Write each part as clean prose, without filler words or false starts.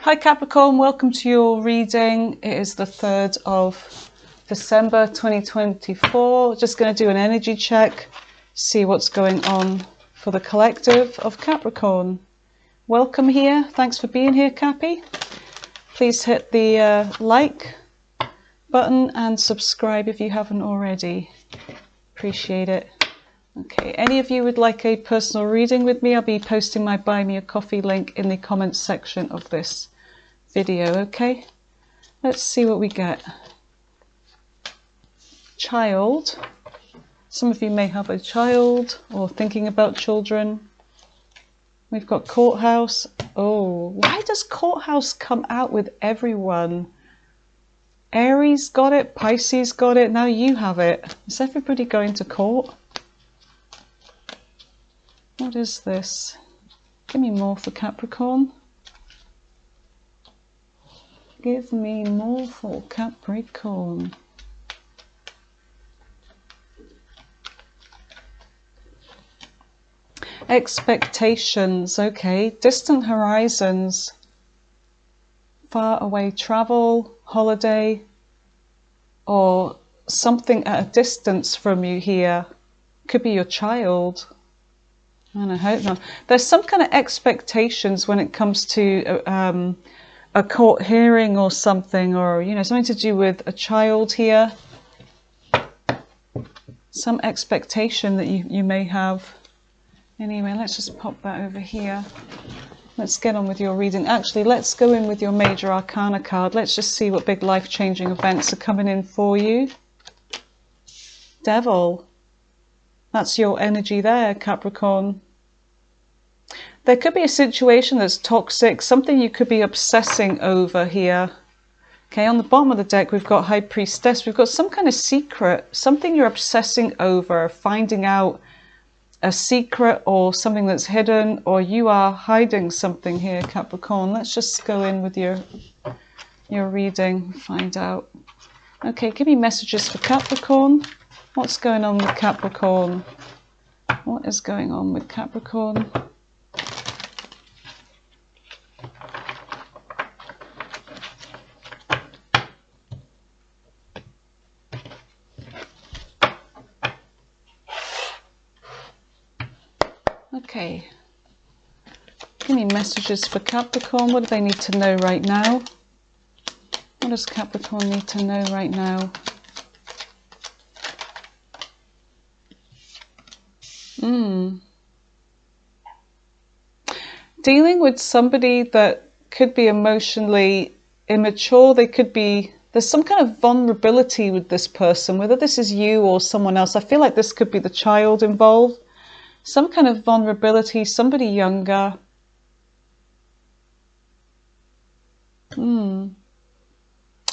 Hi Capricorn, welcome to your reading. It is the 3rd of December 2024. Just going to do an energy check, see what's going on for the collective of Capricorn. Welcome here. Thanks for being here, Cappy. Please hit the like button and subscribe if you haven't already. Appreciate it. Okay, any of you would like a personal reading with me? I'll be posting my Buy Me a Coffee link in the comments section of this video, okay? Let's see what we get. Child. Some of you may have a child or thinking about children. We've got courthouse. Oh, why does courthouse come out with everyone? Aries got it, Pisces got it, now you have it. Is everybody going to court? What is this? Give me more for Capricorn. Give me more for Capricorn. Expectations, okay. Distant horizons. Far away travel, holiday, or something at a distance from you here. Could be your child. And I hope not. There's some kind of expectations when it comes to a court hearing or something, or something to do with a child here. Some expectation that you may have. Anyway, let's just pop that over here. Let's get on with your reading. Actually, let's go in with your Major Arcana card. Let's just see what big life-changing events are coming in for you. Devil. That's your energy there, Capricorn. There could be a situation that's toxic, something you could be obsessing over here. Okay, on the bottom of the deck, we've got High Priestess. We've got some kind of secret, something you're obsessing over, finding out a secret or something that's hidden, or you are hiding something here, Capricorn. Let's just go in with your reading, find out. Okay, give me messages for Capricorn. What's going on with Capricorn? What is going on with Capricorn? Okay. Give me messages for Capricorn. What do they need to know right now? What does Capricorn need to know right now? Dealing with somebody that could be emotionally immature. There's some kind of vulnerability with this person, whether this is you or someone else. I feel like this could be the child involved. Some kind of vulnerability, somebody younger.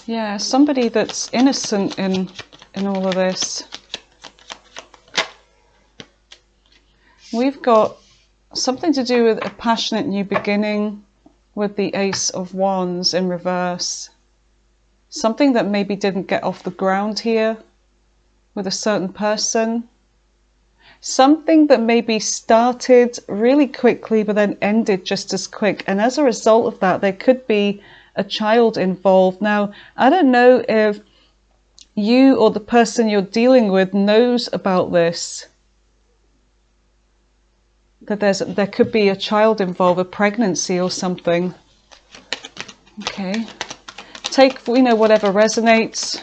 Yeah, somebody that's innocent in all of this. We've got something to do with a passionate new beginning with the Ace of Wands in reverse. Something that maybe didn't get off the ground here with a certain person. Something that maybe started really quickly but then ended just as quick. And as a result of that, there could be a child involved. Now, I don't know if you or the person you're dealing with knows about this. That there could be a child involved, a pregnancy or something. Okay. Take, whatever resonates.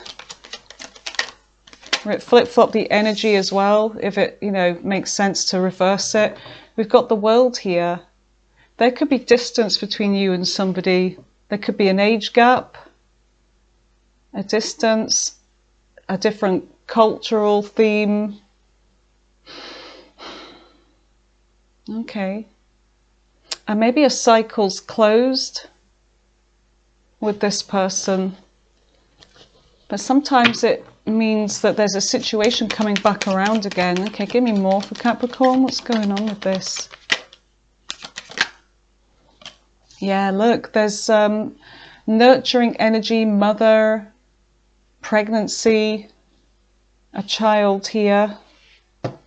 Flip-flop the energy as well, if it, makes sense to reverse it. We've got the World here. There could be distance between you and somebody. There could be an age gap, a distance, a different cultural theme. Okay. And maybe a cycle's closed with this person. But sometimes it means that there's a situation coming back around again. Okay, give me more for Capricorn. What's going on with this? Yeah, look, there's nurturing energy, mother, pregnancy, a child here,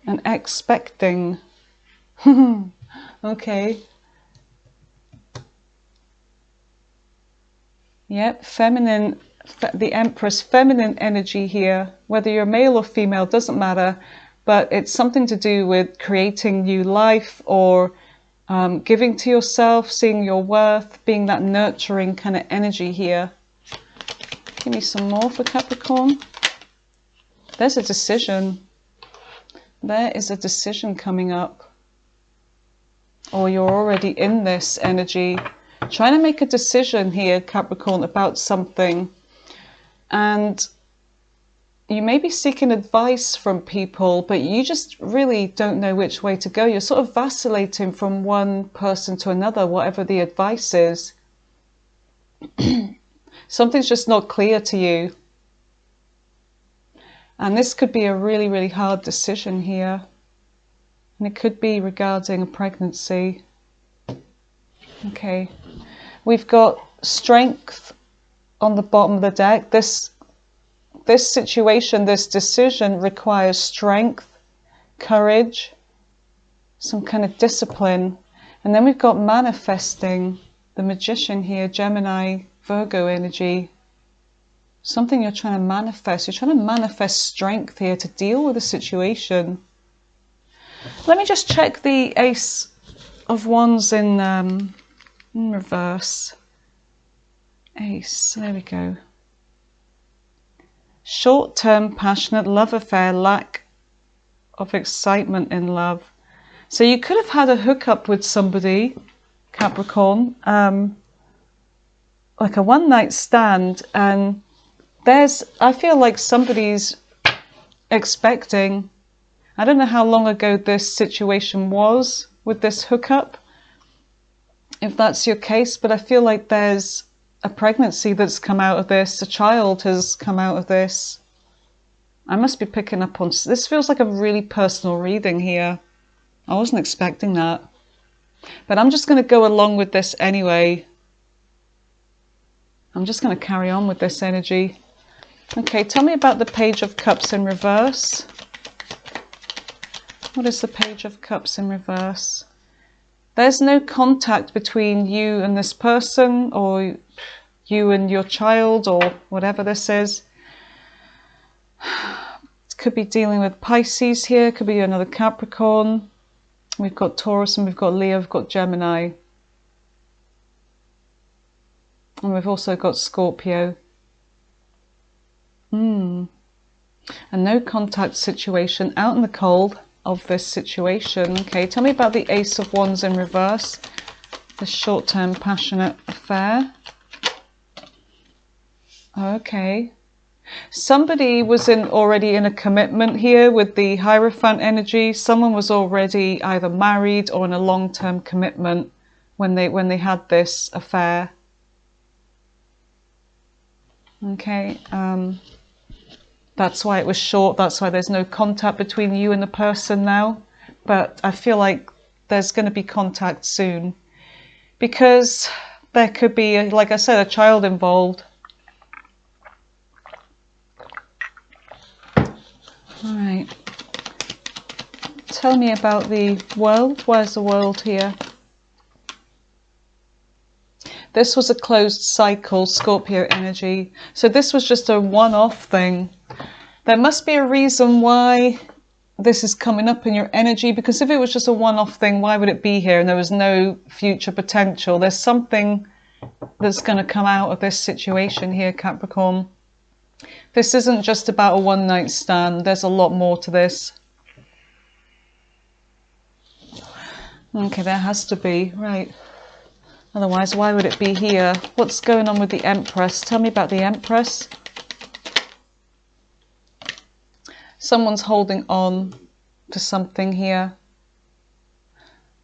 and expecting. Okay. Yep, feminine, the Empress, feminine energy here. Whether you're male or female, doesn't matter. But it's something to do with creating new life, or giving to yourself, seeing your worth, being that nurturing kind of energy here. Give me some more for Capricorn. There's a decision. There is a decision coming up. Or you're already in this energy. Trying to make a decision here, Capricorn, about something. And you may be seeking advice from people, but you just really don't know which way to go. You're sort of vacillating from one person to another, whatever the advice is. Something's just not clear to you. And this could be a really, really hard decision here. And it could be regarding a pregnancy. Okay. We've got strength on the bottom of the deck. This situation, this decision requires strength, courage, some kind of discipline. And then we've got manifesting, the Magician here, Gemini, Virgo energy. Something you're trying to manifest. You're trying to manifest strength here to deal with the situation. Let me just check the Ace of Wands in reverse. Ace, there we go. Short-term, passionate love affair, lack of excitement in love. So you could have had a hookup with somebody, Capricorn, like a one-night stand, and I feel like somebody's expecting. I don't know how long ago this situation was with this hookup, if that's your case, but I feel like there's a pregnancy that's come out of this, a child has come out of this. I must be picking up on, this feels like a really personal reading here. I wasn't expecting that. But I'm just going to go along with this anyway. I'm just going to carry on with this energy. Okay, tell me about the Page of Cups in reverse. What is the Page of Cups in reverse? There's no contact between you and this person, or you and your child, or whatever this is. It could be dealing with Pisces here, could be another Capricorn. We've got Taurus and we've got Leo, we've got Gemini. And we've also got Scorpio. A no contact situation, out in the cold of this situation. Okay, tell me about the Ace of Wands in reverse. This short-term passionate affair. Okay. Somebody was already in a commitment here with the Hierophant energy. Someone was already either married or in a long-term commitment when they had this affair. Okay. That's why it was short. That's why there's no contact between you and the person now. But I feel like there's going to be contact soon, because there could be, like I said, a child involved. All right. Tell me about the World. Where's the World here? This was a closed cycle, Scorpio energy. So this was just a one-off thing. There must be a reason why this is coming up in your energy, because if it was just a one-off thing, why would it be here and there was no future potential? There's something that's going to come out of this situation here, Capricorn. This isn't just about a one-night stand. There's a lot more to this. Okay, there has to be, right. Otherwise, why would it be here? What's going on with the Empress? Tell me about the Empress. Someone's holding on to something here.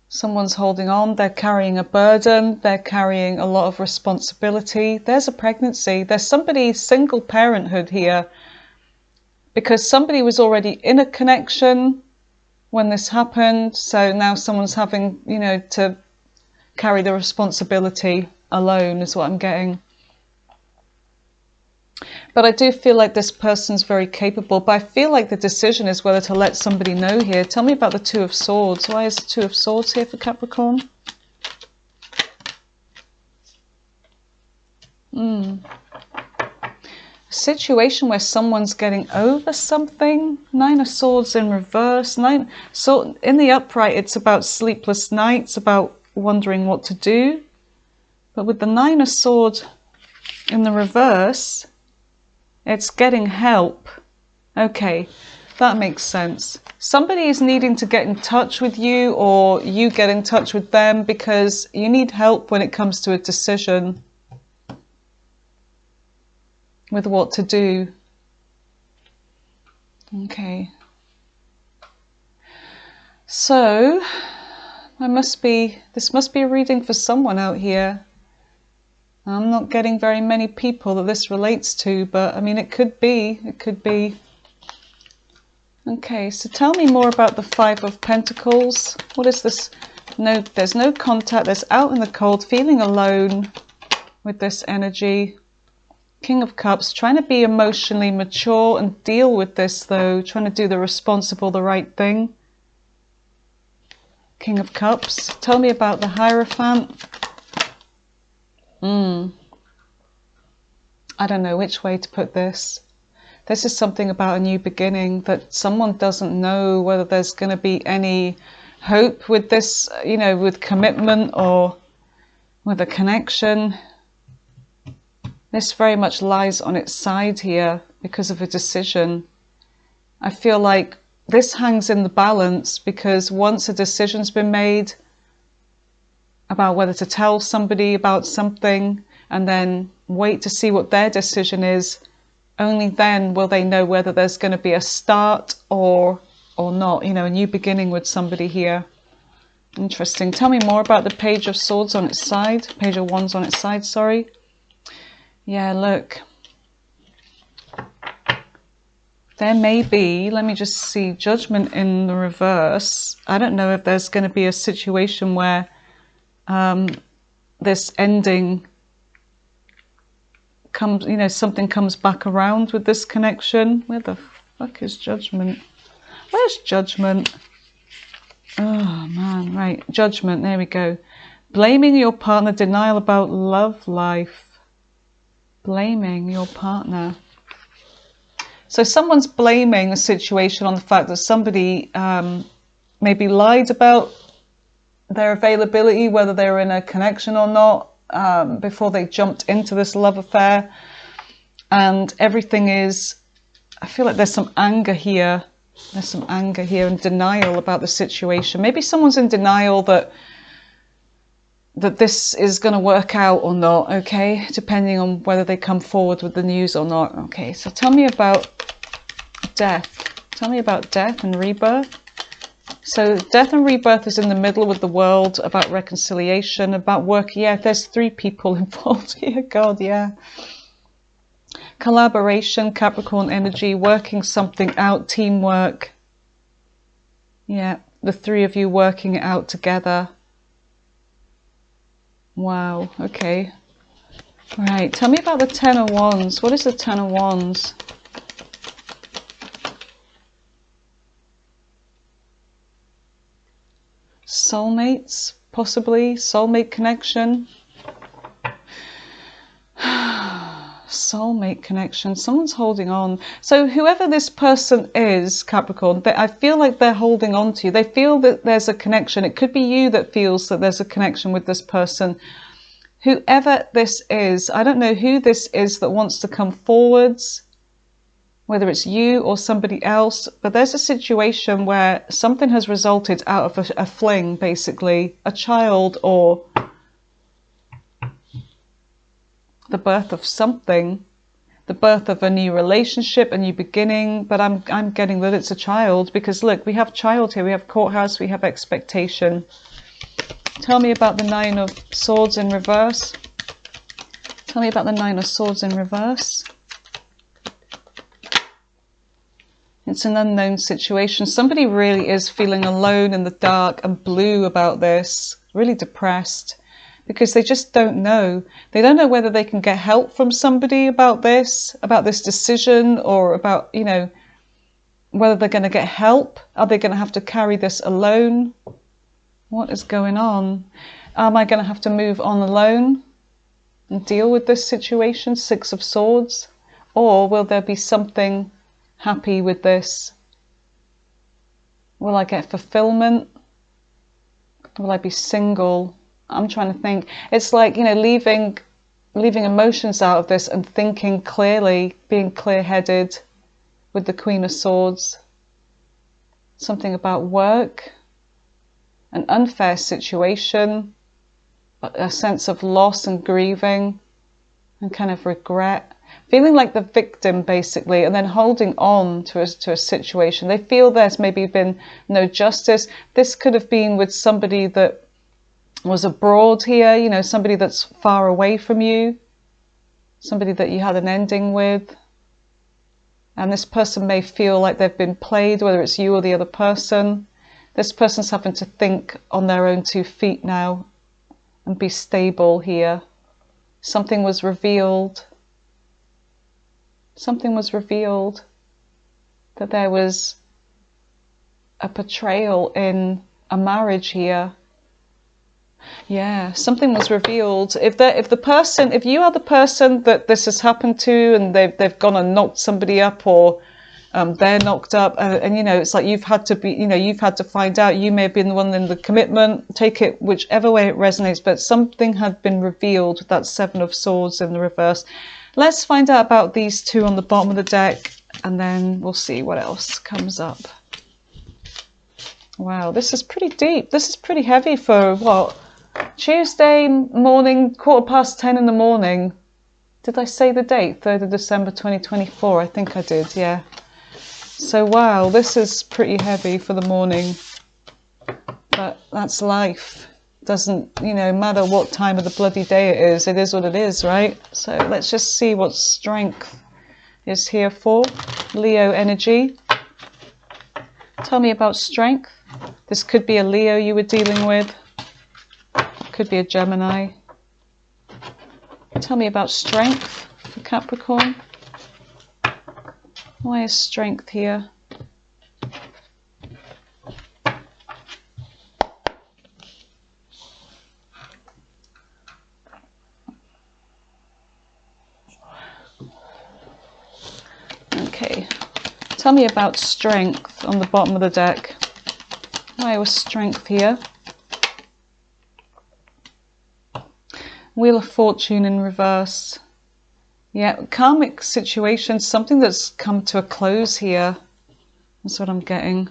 Someone's holding on. They're carrying a burden. They're carrying a lot of responsibility. There's a pregnancy. There's somebody, single parenthood here, because somebody was already in a connection when this happened. So now someone's having, to carry the responsibility alone is what I'm getting. But I do feel like this person's very capable, but I feel like the decision is whether to let somebody know here. Tell me about the Two of Swords. Why is the Two of Swords here for Capricorn? A situation where someone's getting over something. Nine of Swords in reverse. So in the upright, it's about sleepless nights, about wondering what to do. But with the Nine of Swords in the reverse, it's getting help. Okay, that makes sense. Somebody is needing to get in touch with you, or you get in touch with them, because you need help when it comes to a decision with what to do. Okay. So, this must be a reading for someone out here. I'm not getting very many people that this relates to, but I mean, it could be. Okay, so tell me more about the Five of Pentacles. What is this? No, there's no contact. There's out in the cold, feeling alone with this energy. King of Cups, trying to be emotionally mature and deal with this though, trying to do the responsible, the right thing. King of Cups, tell me about the Hierophant. I don't know which way to put this. This is something about a new beginning, that someone doesn't know whether there's going to be any hope with this, you know, with commitment or with a connection. This very much lies on its side here because of a decision. I feel like this hangs in the balance, because once a decision's been made about whether to tell somebody about something and then wait to see what their decision is, only then will they know whether there's going to be a start or not, you know, a new beginning with somebody here. Interesting. Tell me more about the Page of Swords on its side, Page of Wands on its side, sorry. Yeah, look, there may be, let me just see, Judgment in the reverse. I don't know if there's going to be a situation where this ending comes, you know, something comes back around with this connection. Where the fuck is Judgment? Where's Judgment? Oh man, right, Judgment, there we go. Blaming your partner, denial about love life. Blaming your partner. So someone's blaming a situation on the fact that somebody maybe lied about their availability, whether they were in a connection or not, before they jumped into this love affair. And everything is, I feel like there's some anger here. There's some anger here and denial about the situation. Maybe someone's in denial that this is going to work out or not, okay? Depending on whether they come forward with the news or not. Okay, so tell me about death. Tell me about death and rebirth. So death and rebirth is in the middle with the World, about reconciliation, about work. Yeah, there's three people involved here. God, yeah. Collaboration, Capricorn energy, working something out, teamwork. Yeah, the three of you working it out together. Wow, okay. Right, tell me about the Ten of Wands. What is the Ten of Wands? Soulmates, possibly. Soulmate connection. Soulmate connection. Someone's holding on. So whoever this person is, Capricorn, I feel like they're holding on to you. They feel that there's a connection. It could be you that feels that there's a connection with this person. Whoever this is, I don't know who this is that wants to come forwards, whether it's you or somebody else, but there's a situation where something has resulted out of a fling, basically, a child or the birth of something, the birth of a new relationship, a new beginning. But I'm getting that it's a child, because look, we have child here, we have courthouse, we have expectation. Tell me about the Nine of Swords in reverse. Tell me about the Nine of Swords in reverse. It's an unknown situation. Somebody really is feeling alone in the dark and blue about this, really depressed, because they just don't know. They don't know whether they can get help from somebody about this decision, or about, you know, whether they're going to get help. Are they going to have to carry this alone? What is going on? Am I going to have to move on alone? and deal with this situation? Six of Swords. Or will there be something happy with this? Will I get fulfillment? Will I be single? I'm trying to think. It's like, you know, leaving emotions out of this and thinking clearly, being clear-headed with the Queen of Swords. Something about work, an unfair situation, a sense of loss and grieving and kind of regret. Feeling like the victim, basically, and then holding on to a situation. They feel there's maybe been no justice. This could have been with somebody that was abroad here, you know, somebody that's far away from you, somebody that you had an ending with. And this person may feel like they've been played, whether it's you or the other person. This person's having to think on their own 2 feet now and be stable here. Something was revealed. Something was revealed, that there was a betrayal in a marriage here. Yeah, something was revealed. If you are the person that this has happened to, and they've gone and knocked somebody up, or they're knocked up, and you know, it's like you've had to find out. You may have been the one in the commitment. Take it whichever way it resonates, but something had been revealed with that Seven of Swords in the reverse. Let's find out about these two on the bottom of the deck, and then we'll see what else comes up. Wow, this is pretty deep. This is pretty heavy for what? Tuesday morning, 10:15 in the morning. Did I say the date? 3rd of December 2024. I think I did, yeah. So wow, this is pretty heavy for the morning. But that's life. Doesn't, you know, matter what time of the bloody day it is what it is, right? So let's just see what strength is here for. Leo energy. Tell me about strength. This could be a Leo you were dealing with. Could be a Gemini. Tell me about strength for Capricorn. Why is strength here? Okay, tell me about strength on the bottom of the deck. Why was strength here? Wheel of Fortune in reverse. Yeah, karmic situation, something that's come to a close here. That's what I'm getting.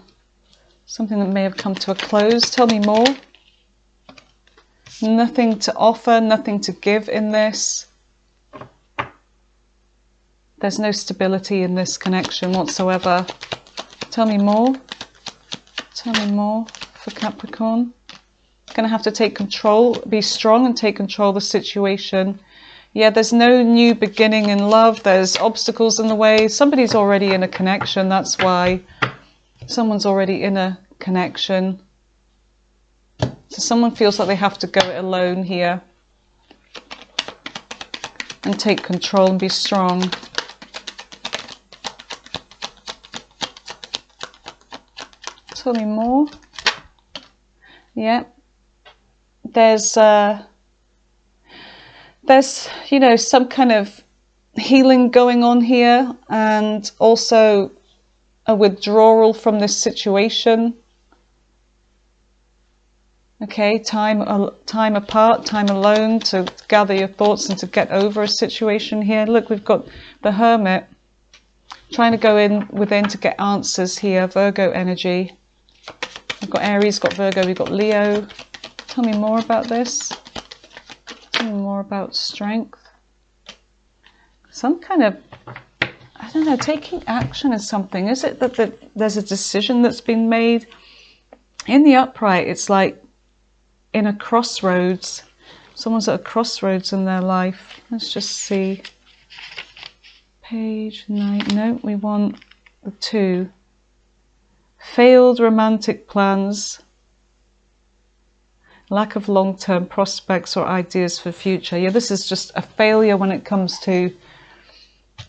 Something that may have come to a close. Tell me more. Nothing to offer, nothing to give in this. There's no stability in this connection whatsoever. Tell me more. Tell me more for Capricorn. Going to have to take control, be strong and take control of the situation. Yeah, there's no new beginning in love. There's obstacles in the way. Somebody's already in a connection. That's why. Someone's already in a connection. So someone feels like they have to go it alone here. And take control and be strong. Tell me more. Yeah. There's you know, some kind of healing going on here, and also a withdrawal from this situation. Okay, time apart, time alone to gather your thoughts and to get over a situation here. Look, we've got the Hermit trying to go within to get answers here. Virgo energy. We've got Aries, got Virgo, we've got Leo. Tell me more about this. Tell me more about strength. Some kind of, I don't know, taking action is something. Is it that there's a decision that's been made? In the upright, it's like in a crossroads. Someone's at a crossroads in their life. Let's just see. Page 9. No, we want the 2. Failed romantic plans. Lack of long-term prospects or ideas for the future. Yeah, this is just a failure when it comes to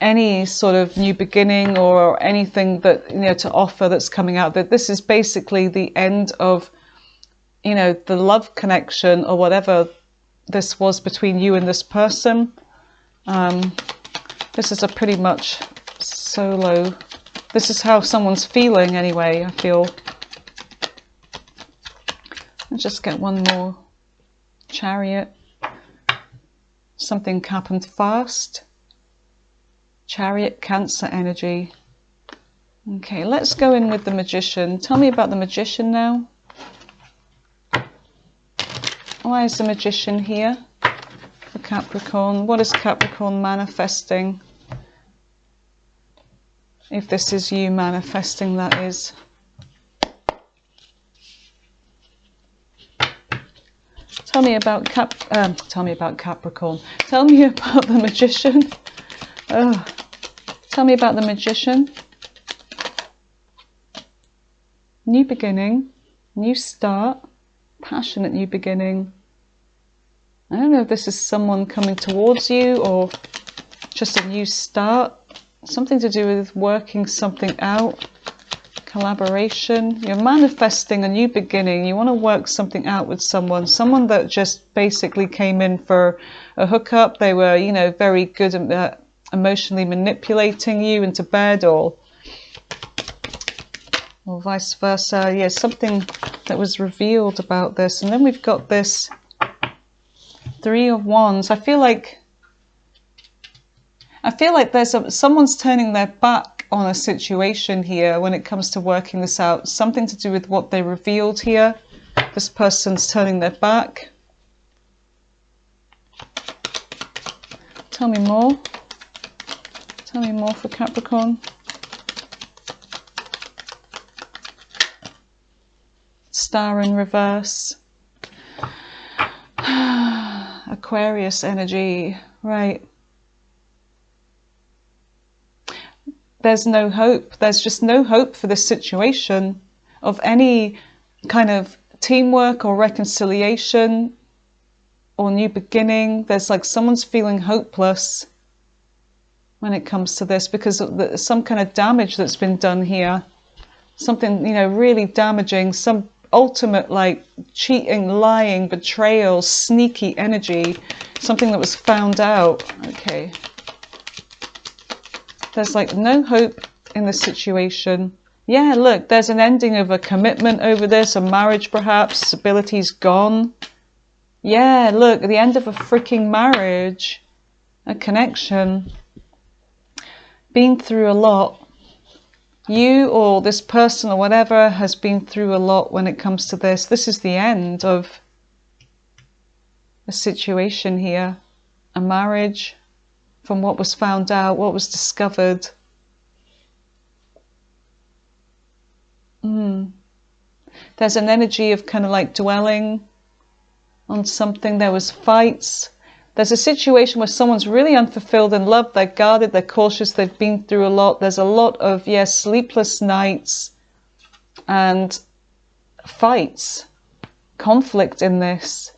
any sort of new beginning or anything that, you know, to offer that's coming out. That this is basically the end of, you know, the love connection or whatever this was between you and this person. This is a pretty much solo. This is how someone's feeling anyway, I feel. Let's just get one more. Chariot. Something happened fast. Chariot, Cancer energy. Okay, let's go in with the Magician. Tell me about the Magician now. Why is the Magician here for Capricorn? What is Capricorn manifesting? If this is you manifesting, that is. Tell me about Capricorn. Tell me about the Magician. Tell me about the Magician. New beginning, new start, passionate new beginning. I don't know if this is someone coming towards you or just a new start. Something to do with working something out. Collaboration. You're manifesting a new beginning. You want to work something out with someone. Someone that just basically came in for a hookup. They were, you know, very good at emotionally manipulating you into bed, or vice versa. Yeah, something that was revealed about this. And then we've got this Three of Wands. I feel like there's someone's turning their back on a situation here when it comes to working this out. Something to do with what they revealed here. This person's turning their back. Tell me more. Tell me more for Capricorn. Star in reverse. Aquarius energy. Right. There's no hope. There's just no hope for this situation of any kind of teamwork or reconciliation or new beginning. There's like someone's feeling hopeless when it comes to this because of some kind of damage that's been done here. Something, you know, really damaging, some ultimate like cheating, lying, betrayal, sneaky energy, something that was found out. Okay. There's like no hope in the situation. Yeah, look, there's an ending of a commitment over this, a marriage perhaps, stability's gone. Yeah, look, the end of a freaking marriage, a connection. Been through a lot. You or this person or whatever has been through a lot when it comes to this. This is the end of a situation here, a marriage. From what was found out, what was discovered. There's an energy of kind of like dwelling on something. There was fights. There's a situation where someone's really unfulfilled in love. They're guarded, they're cautious, they've been through a lot. There's a lot of, yes, sleepless nights and fights, conflict in this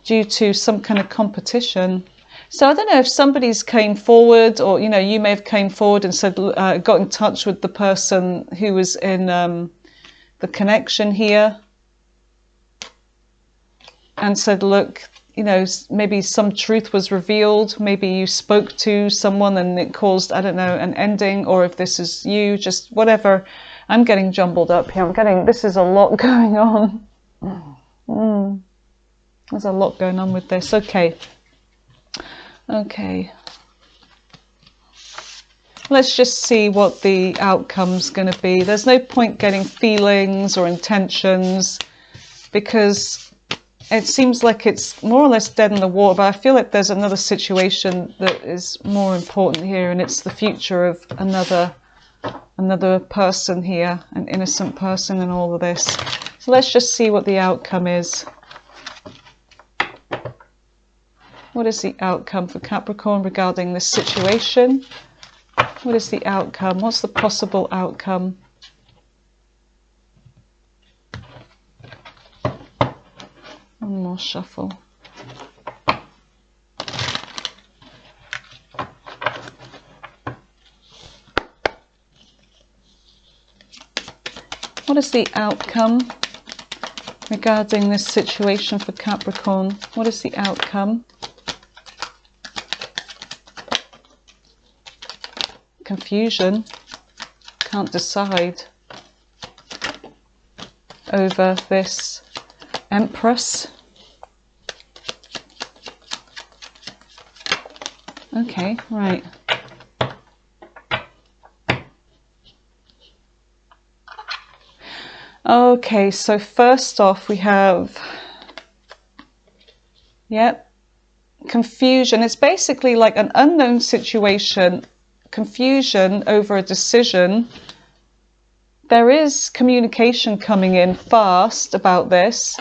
due to some kind of competition. So I don't know if somebody's came forward, or, you know, you may have came forward and said, got in touch with the person who was in the connection here and said, look, you know, maybe some truth was revealed. Maybe you spoke to someone and it caused, I don't know, an ending, or if this is you, just whatever. I'm getting jumbled up here. This is a lot going on. There's a lot going on with this. Okay. Okay, let's just see what the outcome's going to be. There's no point getting feelings or intentions because it seems like it's more or less dead in the water, but I feel like there's another situation that is more important here, and it's the future of another person here, an innocent person in all of this. So let's just see what the outcome is. What is the outcome for Capricorn regarding this situation? What is the outcome? What's the possible outcome? One more shuffle. What is the outcome regarding this situation for Capricorn. What is the outcome? Confusion. Can't decide over this Empress. Okay, right. Okay, so first off we have, yep, confusion. It's basically like an unknown situation, confusion over a decision. There is communication coming in fast about this,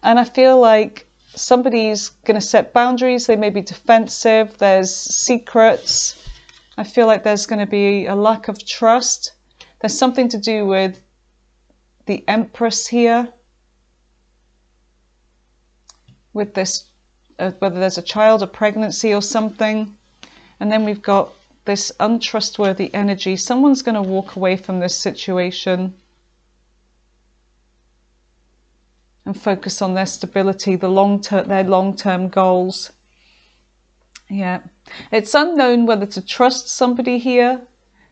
and I feel like somebody's going to set boundaries. They may be defensive. There's secrets. I feel like there's going to be a lack of trust. There's something to do with the Empress here, with this, whether there's a child, a pregnancy or something. And then we've got this untrustworthy energy. Someone's going to walk away from this situation and focus on their stability, their long-term goals. Yeah, it's unknown whether to trust somebody here.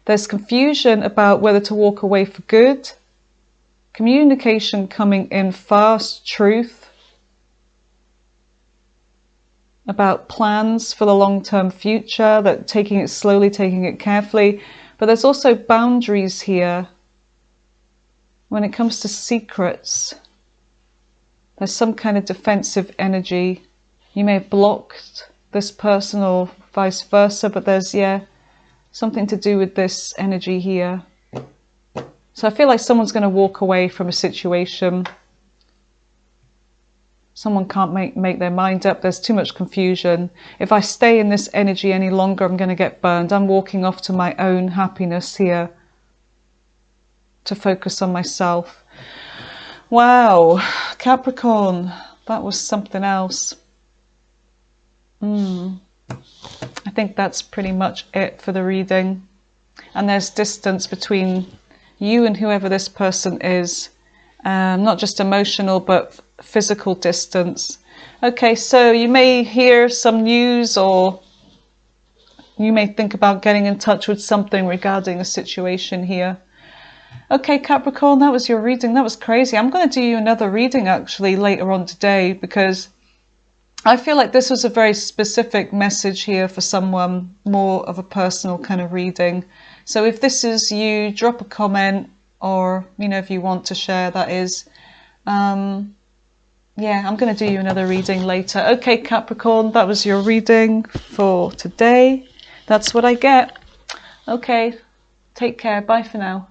There's confusion about whether to walk away for good. Communication coming in fast, truth about plans for the long-term future, that taking it slowly, taking it carefully. But there's also boundaries here when it comes to secrets. There's some kind of defensive energy. You may have blocked this person or vice versa, but there's, yeah, something to do with this energy here. So I feel like someone's going to walk away from a situation. Someone can't make their mind up. There's too much confusion. If I stay in this energy any longer, I'm going to get burned. I'm walking off to my own happiness here, to focus on myself. Wow, Capricorn, that was something else. I think that's pretty much it for the reading. And there's distance between you and whoever this person is. Not just emotional, but physical distance. Okay, so you may hear some news, or you may think about getting in touch with something regarding a situation here. Okay, Capricorn, that was your reading. That was crazy. I'm going to do you another reading actually later on today, because I feel like this was a very specific message here for someone, more of a personal kind of reading. So if this is you, drop a comment, or, you know, if you want to share, that is. Yeah, I'm going to do you another reading later. Okay, Capricorn, that was your reading for today. That's what I get. Okay, take care. Bye for now.